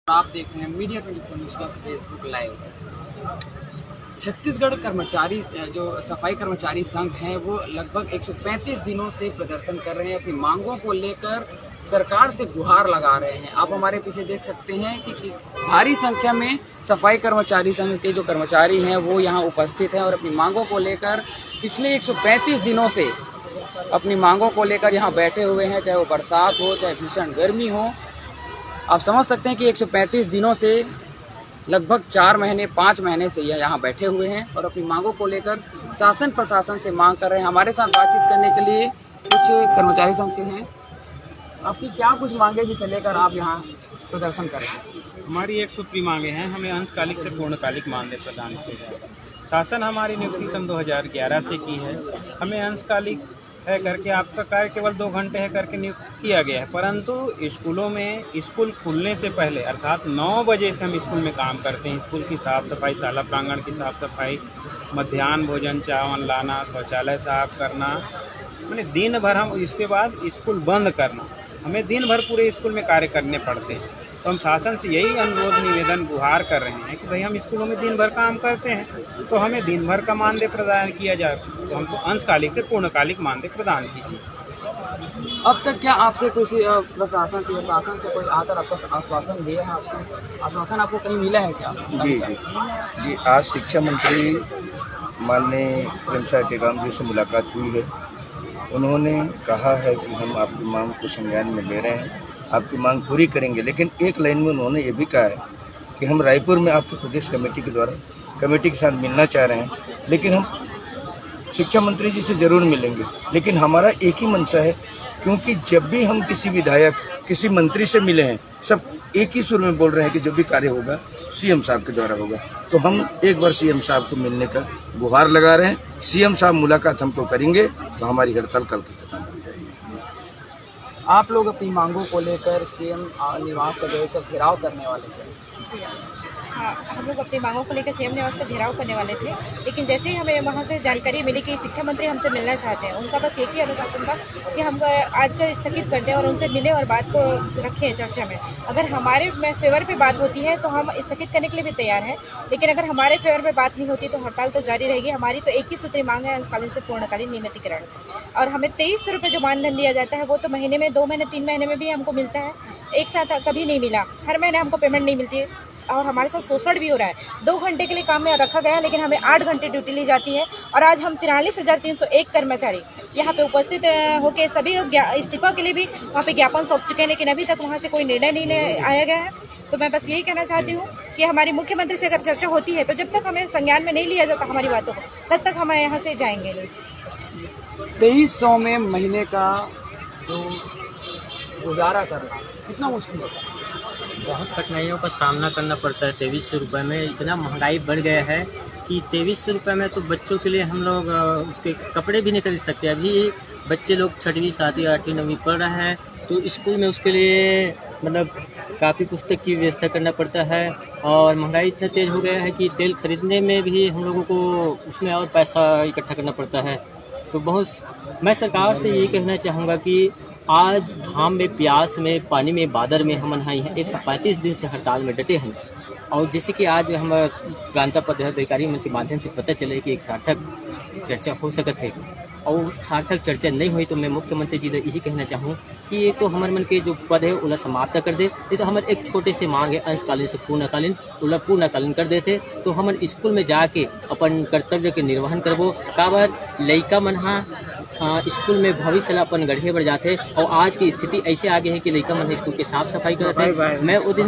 आप देख रहे हैं मीडिया 24 न्यूज़ का फेसबुक लाइव। छत्तीसगढ़ कर्मचारी जो सफाई कर्मचारी संघ हैं वो लगभग 135 दिनों से प्रदर्शन कर रहे हैं। अपनी मांगों को लेकर सरकार से गुहार लगा रहे हैं। आप हमारे पीछे देख सकते हैं कि भारी संख्या में सफाई कर्मचारी संघ के जो कर्मचारी हैं वो यहाँ उपस्थित हैं और अपनी मांगों को लेकर पिछले 135 दिनों से अपनी मांगों को लेकर यहाँ बैठे हुए हैं, चाहे वो बरसात हो चाहे भीषण गर्मी हो। आप समझ सकते हैं कि 135 दिनों से लगभग 4 महीने 5 महीने से यह यहाँ बैठे हुए हैं और अपनी मांगों को लेकर शासन प्रशासन से मांग कर रहे हैं। हमारे साथ बातचीत करने के लिए कुछ कर्मचारी संघ के हैं। आपकी क्या कुछ मांगे जिसे लेकर आप यहाँ प्रदर्शन कर रहे हैं? हमारी एक सूत्री मांगे हैं। हमें अंशकालिक से पूर्णकालिक मानदेय प्रदान किए जाए। शासन हमारी नियुक्ति सन 2011 से की है। हमें अंशकालिक है करके आपका कार्य केवल 2 घंटे है करके नियुक्त किया गया है, परंतु स्कूलों में स्कूल खुलने से पहले अर्थात 9 बजे से हम स्कूल में काम करते हैं। स्कूल की साफ़ सफाई, शाला प्रांगण की साफ़ सफाई, मध्याह्न भोजन चावल लाना, शौचालय साफ करना, मैंने दिन भर हम इसके बाद स्कूल बंद करना, हमें दिन भर पूरे स्कूल में कार्य करने पड़ते हैं। तो हम शासन से यही अनुरोध निवेदन गुहार कर रहे हैं कि भाई हम स्कूलों में दिन भर काम करते हैं तो हमें दिन भर का मानदेय प्रदान किया जाए, तो हमको अंशकालिक से पूर्णकालिक मानदेय प्रदान कीजिए। अब तक क्या आपसे कुछ प्रशासन से शासन से कोई आकर आपको आश्वासन दिया है? आपको आश्वासन आपको कहीं मिला है क्या? जी, आज शिक्षा मंत्री माननीय प्रेमसाय टेकाम जी से मुलाकात हुई है। उन्होंने कहा है कि हम आपकी मांग को संज्ञान में ले रहे हैं, आपकी मांग पूरी करेंगे। लेकिन एक लाइन में उन्होंने ये भी कहा है कि हम रायपुर में आपके प्रदेश कमेटी के द्वारा कमेटी के साथ मिलना चाह रहे हैं, लेकिन हम शिक्षा मंत्री जी से ज़रूर मिलेंगे। लेकिन हमारा एक ही मंशा है, क्योंकि जब भी हम किसी विधायक किसी मंत्री से मिले हैं सब एक ही सुर में बोल रहे हैं कि जो भी कार्य होगा सीएम साहब के द्वारा होगा। तो हम एक बार सीएम साहब को मिलने का गुहार लगा रहे हैं। सीएम साहब मुलाकात हमको करेंगे तो हमारी हड़ताल कल की खत्म हो जाएगी। आप लोग अपनी मांगों को लेकर सीएम निवास का जो घेराव करने वाले थे? हाँ, हम लोग अपनी मांगों को लेकर सीएम निवास का घेराव करने वाले थे, लेकिन जैसे ही हमें वहाँ से जानकारी मिली कि शिक्षा मंत्री हमसे मिलना चाहते हैं, उनका बस एक ही अनुशासन था कि हम आज का स्थगित कर दें और उनसे मिलें और बात को रखें चर्चा में। अगर हमारे फेवर पे बात होती है तो हम स्थगित करने के लिए भी तैयार हैं, लेकिन अगर हमारे फेवर पे बात नहीं होती तो हड़ताल तो जारी रहेगी। हमारी तो एक ही सूत्री मांग है, अंशकालीन से पूर्णकालीन नियमितीकरण। और हमें 2300 रुपये जो मानधन दिया जाता है वो तो महीने में 2 महीने 3 महीने में भी हमको मिलता है, एक साथ कभी नहीं मिला। हर महीने हमको पेमेंट नहीं मिलती है और हमारे साथ शोषण भी हो रहा है। 2 घंटे के लिए काम में रखा गया है, लेकिन हमें 8 घंटे ड्यूटी ली जाती है। और आज हम 43,301 कर्मचारी यहाँ पे उपस्थित होकर सभी इस्तीफा के लिए भी वहाँ पे ज्ञापन सौंप चुके हैं, लेकिन अभी तक वहाँ से कोई निर्णय नहीं आया गया है। तो मैं बस यही कहना चाहती हूँ कि हमारी मुख्यमंत्री से अगर चर्चा होती है तो जब तक हमें संज्ञान में नहीं लिया जाता हमारी बातों को, तब तक हम यहाँ से जाएंगे नहीं। 2300 में महीने का जो गुजारा करना कितना मुश्किल होता है? बहुत कठिनाइयों का सामना करना पड़ता है। 2300 रुपये में इतना महंगाई बढ़ गया है कि 2300 रुपये में तो बच्चों के लिए हम लोग उसके कपड़े भी नहीं खरीद सकते। अभी बच्चे लोग 6वीं 7वीं 8वीं 9वीं पढ़ रहे हैं तो स्कूल में उसके लिए मतलब काफ़ी पुस्तक की व्यवस्था करना पड़ता है। और महंगाई इतना तेज़ हो गया है कि तेल खरीदने में भी हम लोगों को उसमें और पैसा इकट्ठा करना पड़ता है। तो बहुत मैं सरकार से यही कहना चाहूँगा कि आज घाम में, प्यास में, पानी में, बादर में हम नहाई हैं। 135 दिन से हड़ताल में डटे हैं। और जैसे कि आज हम प्रांत पदाधिकारी के माध्यम से पता चले कि एक सार्थक चर्चा हो सकत है और सार्थक चर्चा नहीं हुई तो मैं मुख्यमंत्री जी से यही कहना चाहूँ कि एक तो हमारे मन के जो पद है उला समाप्त कर दे। नहीं तो हमारे एक छोटे से मांग है अंशकालीन से पूर्णकालीन, उला पूर्णकालीन कर देते तो हम स्कूल में जाके अपन कर्तव्य के निर्वहन करबो। काबर लइका मन स्कूल में भविष्य ला अपन गढ़े बढ़ जाते और आज की स्थिति ऐसे आगे है कि लइका मन स्कूल की साफ सफाई करते हैं। मैं उस दिन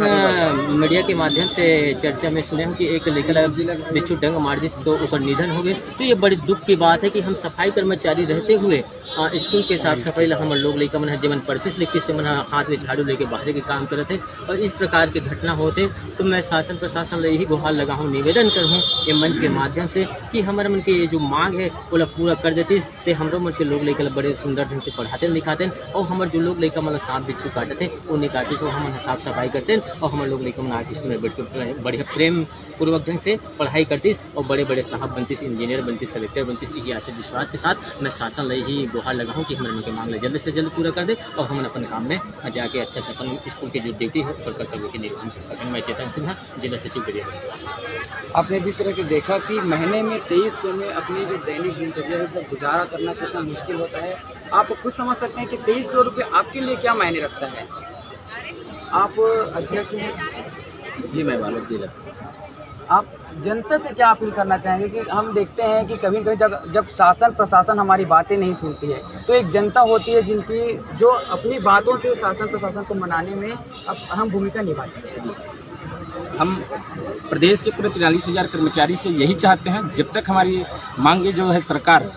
मीडिया के माध्यम से चर्चा में सुने हूँ कि एक लइका बिच्छू डंग मार दी तो उसका निधन हो गए। तो ये बड़ी दुख की बात है कि हम सफाई कर्मचारी रहते हुए स्कूल के साफ सफाई ला हम लोग लइका मन जीवन पढ़ते लिखते से मन हाथ में झाड़ू लेके बाहर के काम करते और इस प्रकार की घटना होते। तो मैं शासन प्रशासन यही गुहार लगा हूँ, निवेदन करूँ ये मंच के माध्यम से कि हमारे मन की जो मांग है वो पूरा कर देती तो हम लोग के लोग लेकर बड़े सुंदर ढंग से पढ़ाते लिखाते और हमारे जो लोग लेकर मतलब सांप बिच्छू काटे थे वो नहीं काटे सो हम साफ सफाई करते और हमारे लोग लेकर आके इसमें बैठ के बढ़िया प्रेम पूर्वक ढंग से पढ़ाई करती और बड़े बड़े साहब बनती, इंजीनियर बनती, कलेक्टर बनती। ये ऐसे विश्वास के साथ मैं शासन लाई ही गुहार लगा हूँ कि हमारे उनके मामले जल्द से जल्द पूरा कर दे और हम अपने काम में जाके अच्छा से अपन स्कूल की जो ड्यूटी है पर कर्तव्य के निर्वहन कर सकें। मैं चेतन सिन्हा, जिला सचिव गरियाबंद। आपने जिस तरह की देखा कि महीने में 2300 में अपनी जो दैनिक दिनचर्या है वो गुजारा करना कितना मुश्किल होता है, आप खुद समझ सकते हैं कि 2300 रुपये आपके लिए क्या मायने रखता है। आप अध्यक्ष हैं जी, मैं बालक जिला। आप जनता से क्या अपील करना चाहेंगे कि हम देखते हैं कि कभी कभी जब शासन प्रशासन हमारी बातें नहीं सुनती है तो एक जनता होती है जिनकी जो अपनी बातों से शासन प्रशासन को मनाने में अहम भूमिका निभाती है। हम प्रदेश के पूरे 43,000 कर्मचारी से यही चाहते हैं, जब तक हमारी मांगे जो है सरकार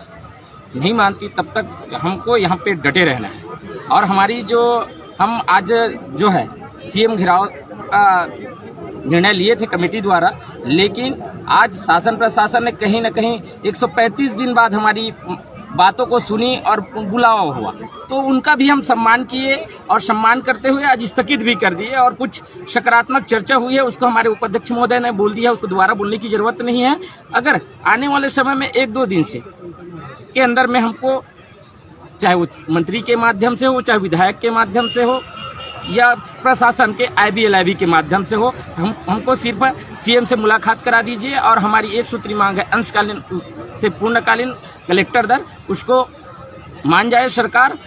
नहीं मानती तब तक हमको यहाँ पे डटे रहना है। और हमारी जो हम आज जो है सीएम घेराव का निर्णय लिए थे कमेटी द्वारा, लेकिन आज शासन प्रशासन ने कहीं न कहीं 135 दिन बाद हमारी बातों को सुनी और बुलावा हुआ तो उनका भी हम सम्मान किए और सम्मान करते हुए आज स्थगित भी कर दिए। और कुछ सकारात्मक चर्चा हुई है उसको हमारे उपाध्यक्ष महोदय ने बोल दिया, उसको दोबारा बोलने की जरूरत नहीं है। अगर आने वाले समय में 1-2 दिन से के अंदर में हमको चाहे वो मंत्री के माध्यम से हो, चाहे विधायक के माध्यम से हो या प्रशासन के IBLIB के माध्यम से हो, हमको सिर्फ सीएम से मुलाकात करा दीजिए और हमारी एक सूत्री मांग है अंशकालीन से पूर्णकालीन कलेक्टर दर, उसको मान जाए सरकार।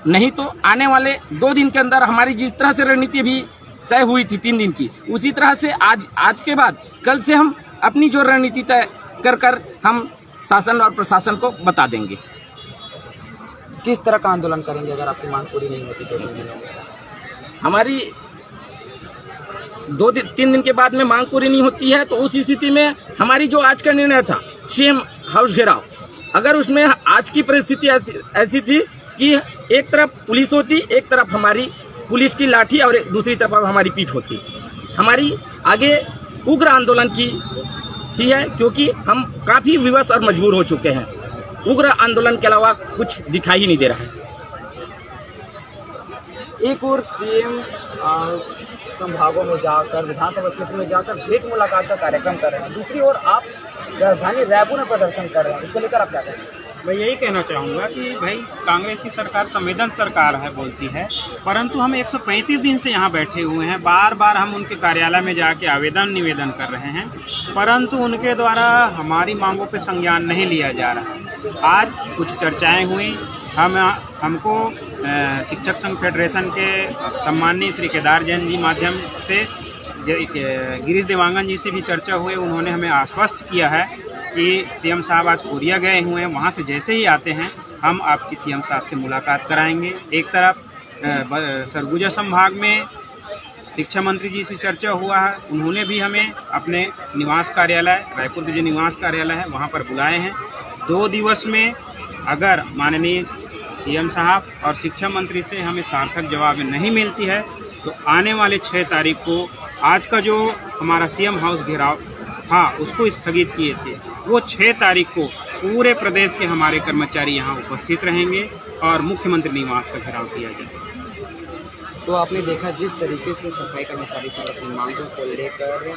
नहीं तो आने वाले 2 दिन के अंदर हमारी जिस तरह से रणनीति भी तय हुई थी 3 दिन की, उसी तरह से आज के बाद कल से हम अपनी जो रणनीति तय कर हम शासन और प्रशासन को बता देंगे। किस तरह का आंदोलन करेंगे अगर आपकी मांग पूरी नहीं होती तो? हमारी 2-3 दिन के बाद में मांग पूरी नहीं होती है तो उस स्थिति में हमारी जो आज का निर्णय था सीएम हाउस घेराव, अगर उसमें आज की परिस्थिति ऐसी थी कि एक तरफ पुलिस होती, एक तरफ हमारी पुलिस की लाठी और दूसरी तरफ हमारी पीठ होती, हमारी आगे उग्र आंदोलन की ही है क्योंकि हम काफ़ी विवश और मजबूर हो चुके हैं। उग्र आंदोलन के अलावा कुछ दिखाई ही नहीं दे रहा है। एक और सीएम संभागों में जाकर, विधानसभा क्षेत्र में जाकर भेंट मुलाकात का कार्यक्रम कर रहे हैं, दूसरी ओर आप राजधानी रायपुर में प्रदर्शन कर रहे हैं, इसको लेकर आप क्या कहेंगे? मैं यही कहना चाहूँगा कि भाई कांग्रेस की सरकार संवेदन सरकार है बोलती है, परंतु हम 135 दिन से यहाँ बैठे हुए हैं। बार बार हम उनके कार्यालय में जाके आवेदन निवेदन कर रहे हैं, परंतु उनके द्वारा हमारी मांगों पे संज्ञान नहीं लिया जा रहा। आज कुछ चर्चाएं हुई, हमको शिक्षक संघ फेडरेशन के सम्माननीय श्री केदार जैन जी माध्यम से गिरीश देवांगन जी से भी चर्चा हुई। उन्होंने हमें आश्वस्त किया है कि सीएम साहब आज कोरिया गए हुए हैं, वहाँ से जैसे ही आते हैं हम आपकी सीएम साहब से मुलाकात कराएंगे। एक तरफ सरगुजा संभाग में शिक्षा मंत्री जी से चर्चा हुआ है, उन्होंने भी हमें अपने निवास कार्यालय, रायपुर के जो निवास कार्यालय है वहाँ पर बुलाए हैं। 2 दिवस में अगर माननीय सीएम साहब और शिक्षा मंत्री से हमें सार्थक जवाब नहीं मिलती है तो आने वाले 6 तारीख को आज का जो हमारा सीएम हाउस घेराव था उसको स्थगित किए थे, वो 6 तारीख को पूरे प्रदेश के हमारे कर्मचारी यहाँ उपस्थित रहेंगे और मुख्यमंत्री निवास का घेराव किया जाएगा। तो आपने देखा जिस तरीके से सफाई कर्मचारी सब अपनी मांगों को लेकर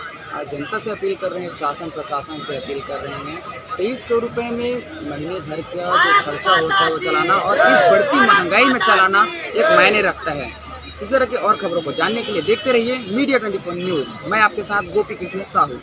जनता से अपील कर रहे हैं, शासन प्रशासन से अपील कर रहे हैं। 2300 रुपये में महीने भर का जो खर्चा होता है वो चलाना और इस बढ़ती महंगाई में चलाना एक मायने रखता है। इस तरह की और खबरों को जानने के लिए देखते रहिए मीडिया 24 न्यूज़। मैं आपके साथ गोपी कृष्ण साहू।